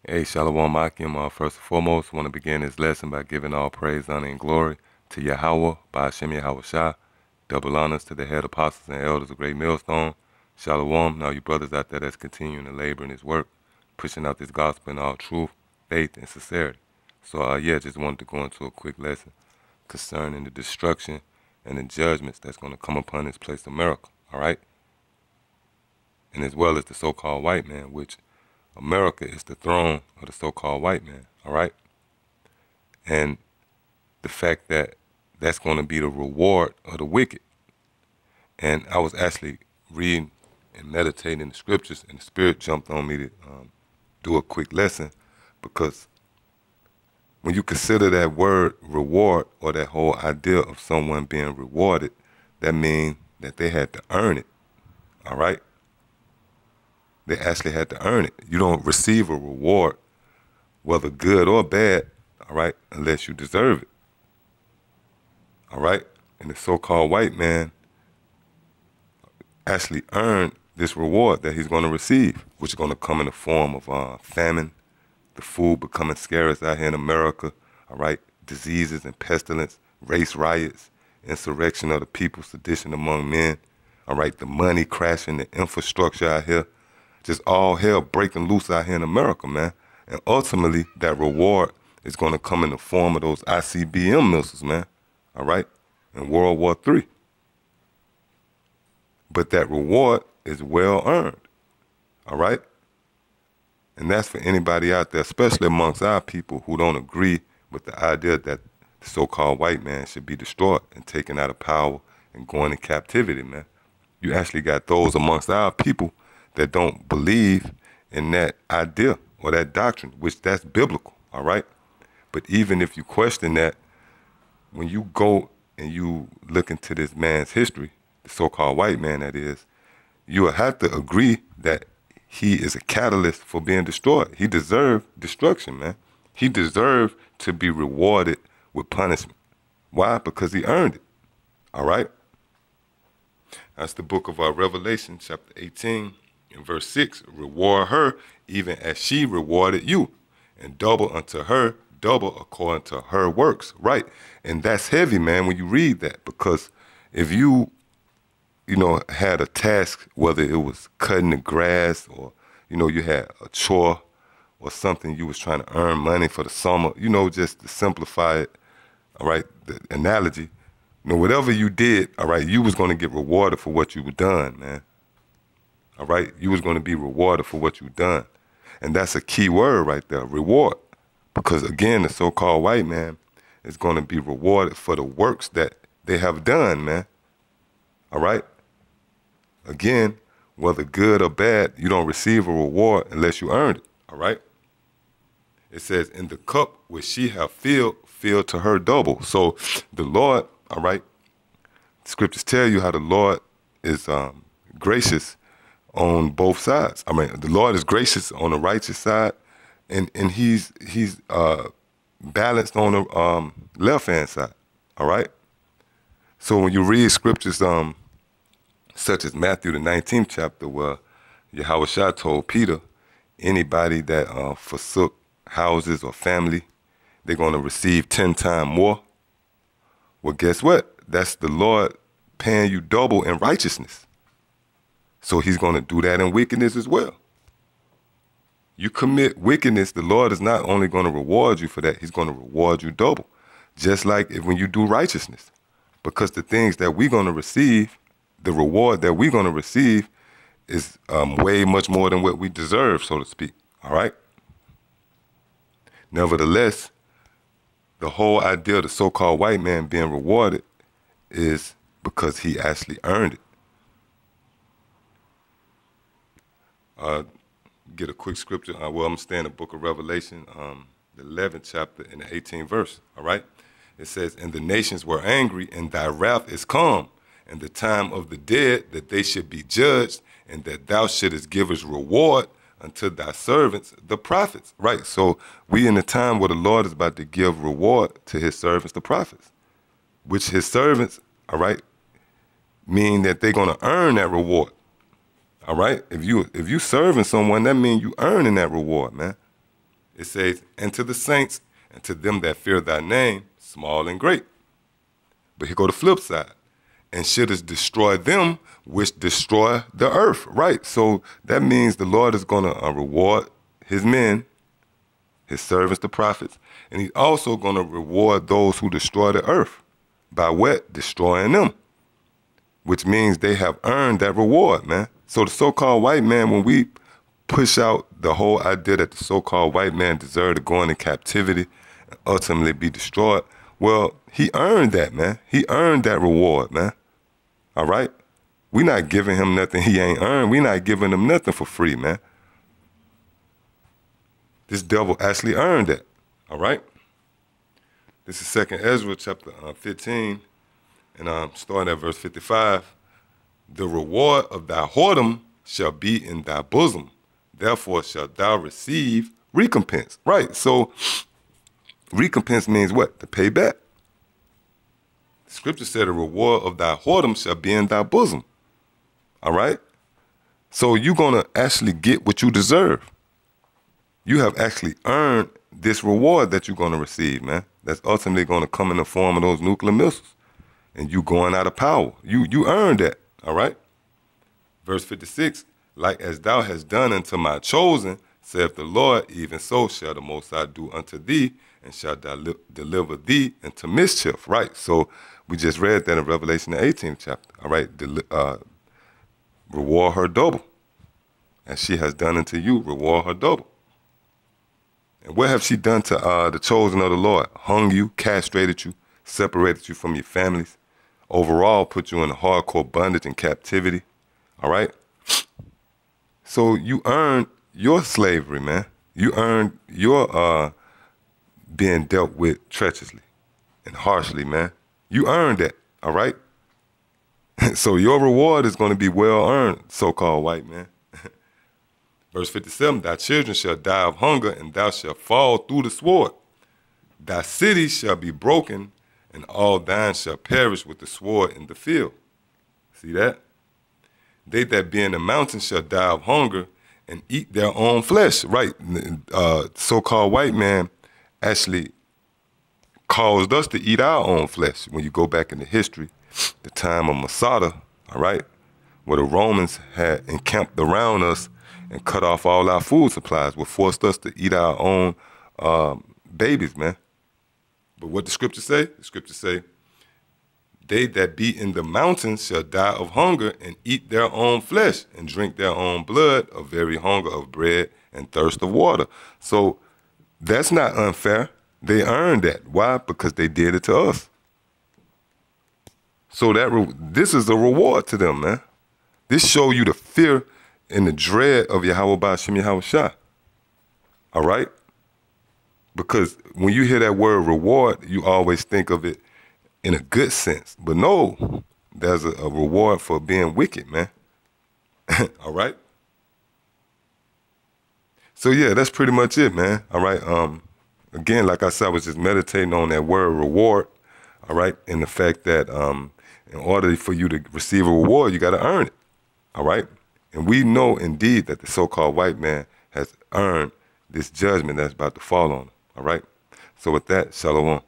Hey, Shalom Akim. First and foremost, I want to begin this lesson by giving all praise, honor, and glory to Yahweh, by Hashem Yahweh Shah. Double honors to the head apostles and elders of Great Millstone. Shalom. Now, you brothers out there that's continuing to labor in this work, pushing out this gospel in all truth, faith, and sincerity. So, just wanted to go into a quick lesson concerning the destruction and the judgments that's going to come upon this place, America. All right? And as well as the so-called white man, which America is the throne of the so-called white man, all right? And the fact that that's going to be the reward of the wicked. And I was actually reading and meditating the scriptures, and the Spirit jumped on me to do a quick lesson, because when you consider that word reward, or that whole idea of someone being rewarded, that means that they had to earn it, all right? They actually had to earn it. You don't receive a reward, whether good or bad, all right, unless you deserve it, all right? And the so-called white man actually earned this reward that he's going to receive, which is going to come in the form of famine, the food becoming scarce out here in America, all right, diseases and pestilence, race riots, insurrection of the people, sedition among men, all right, the money crashing, the infrastructure out here, just all hell breaking loose out here in America, man. And ultimately, that reward is going to come in the form of those ICBM missiles, man, all right, in World War III. But that reward is well earned, all right? And that's for anybody out there, especially amongst our people who don't agree with the idea that the so-called white man should be destroyed and taken out of power and going in captivity, man. You actually got those amongst our people that don't believe in that idea or that doctrine, which that's biblical, all right? But even if you question that, when you go and you look into this man's history, the so-called white man that is, you will have to agree that he is a catalyst for being destroyed. He deserved destruction, man. He deserved to be rewarded with punishment. Why? Because he earned it, all right? That's the book of Revelation, chapter 18, in verse 6. Reward her even as she rewarded you, and double unto her, double according to her works, right? And that's heavy, man, when you read that, because if you had a task, whether it was cutting the grass, or, you had a chore or something, you was trying to earn money for the summer, just to simplify it, all right, the analogy, whatever you did, all right, you was going to get rewarded for what you done, man. All right, you was going to be rewarded for what you done. And that's a key word right there, reward. Because again, the so-called white man is going to be rewarded for the works that they have done, man. All right? Again, whether good or bad, you don't receive a reward unless you earned it, all right? It says, in the cup which she have filled, fill to her double. So the Lord, all right, scriptures tell you how the Lord is gracious on both sides. I mean, the Lord is gracious on the righteous side, and he's balanced on the left-hand side, all right? So when you read scriptures such as Matthew the 19th chapter, where Yahweh Shah told Peter, anybody that forsook houses or family, they're going to receive 10 times more. Well, guess what? That's the Lord paying you double in righteousness. So he's going to do that in wickedness as well. You commit wickedness, the Lord is not only going to reward you for that, he's going to reward you double. Just like when you do righteousness. Because the things that we're going to receive, the reward that we're going to receive is way much more than what we deserve, so to speak. All right? Nevertheless, the whole idea of the so-called white man being rewarded is because he actually earned it. Get a quick scripture. I'm going to stay in the book of Revelation, the 11th chapter and the 18th verse, all right? It says, and the nations were angry, and thy wrath is come, and the time of the dead, that they should be judged, and that thou shouldest give us reward unto thy servants, the prophets, right? So we in the time where the Lord is about to give reward to his servants, the prophets, which his servants, all right, mean that they're going to earn that reward. All right? If you serving someone, that means you earning that reward, man. It says, and to the saints and to them that fear thy name, small and great. But here go the flip side. And shouldest destroy them which destroy the earth. Right. So that means the Lord is going to reward his men, his servants, the prophets. And he's also going to reward those who destroy the earth. By what? Destroying them. Which means they have earned that reward, man. So the so-called white man, when we push out the whole idea that the so-called white man deserved to go into captivity and ultimately be destroyed, well, he earned that, man. He earned that reward, man. All right? We're not giving him nothing he ain't earned. We're not giving him nothing for free, man. This devil actually earned that. All right? This is 2nd Ezra chapter 15, and starting at verse 55. The reward of thy whoredom shall be in thy bosom. Therefore shalt thou receive recompense. Right? So recompense means what? To pay back. Scripture said the reward of thy whoredom shall be in thy bosom. All right? So you're going to actually get what you deserve. You have actually earned this reward that you're going to receive, man. That's ultimately going to come in the form of those nuclear missiles. And you going out of power. You earned that. All right? Verse 56, like as thou hast done unto my chosen, saith the Lord, even so shall the Most High do unto thee, and shall deliver thee into mischief. Right? So we just read that in Revelation the 18th chapter. All right? Reward her double. As she has done unto you, reward her double. And what have she done to the chosen of the Lord? Hung you, castrated you, separated you from your families, overall put you in hardcore bondage and captivity. All right? So you earned your slavery, man. You earned your being dealt with treacherously and harshly, man. You earned that, all right? So your reward is going to be well earned, so-called white man. Verse 57, thy children shall die of hunger, and thou shalt fall through the sword. Thy cities shall be broken, and all thine shall perish with the sword in the field. See that? They that be in the mountains shall die of hunger and eat their own flesh. Right. So-called white man actually caused us to eat our own flesh. When you go back into history, the time of Masada, all right, where the Romans had encamped around us and cut off all our food supplies, what forced us to eat our own babies, man. But what the scripture say? The scripture say, they that be in the mountains shall die of hunger and eat their own flesh and drink their own blood of very hunger of bread and thirst of water. So that's not unfair. They earned that. Why? Because they did it to us. So this is a reward to them, man. This show you the fear and the dread of Yahweh Ba'ashem Yahweh Shah. All right? Because when you hear that word reward, you always think of it in a good sense. But no, there's a reward for being wicked, man. All right? So yeah, that's pretty much it, man. All right? Again, like I said, I was just meditating on that word reward, all right? And the fact that in order for you to receive a reward, you got to earn it, all right? And we know indeed that the so-called white man has earned this judgment that's about to fall on him, all right? So with that, shalom.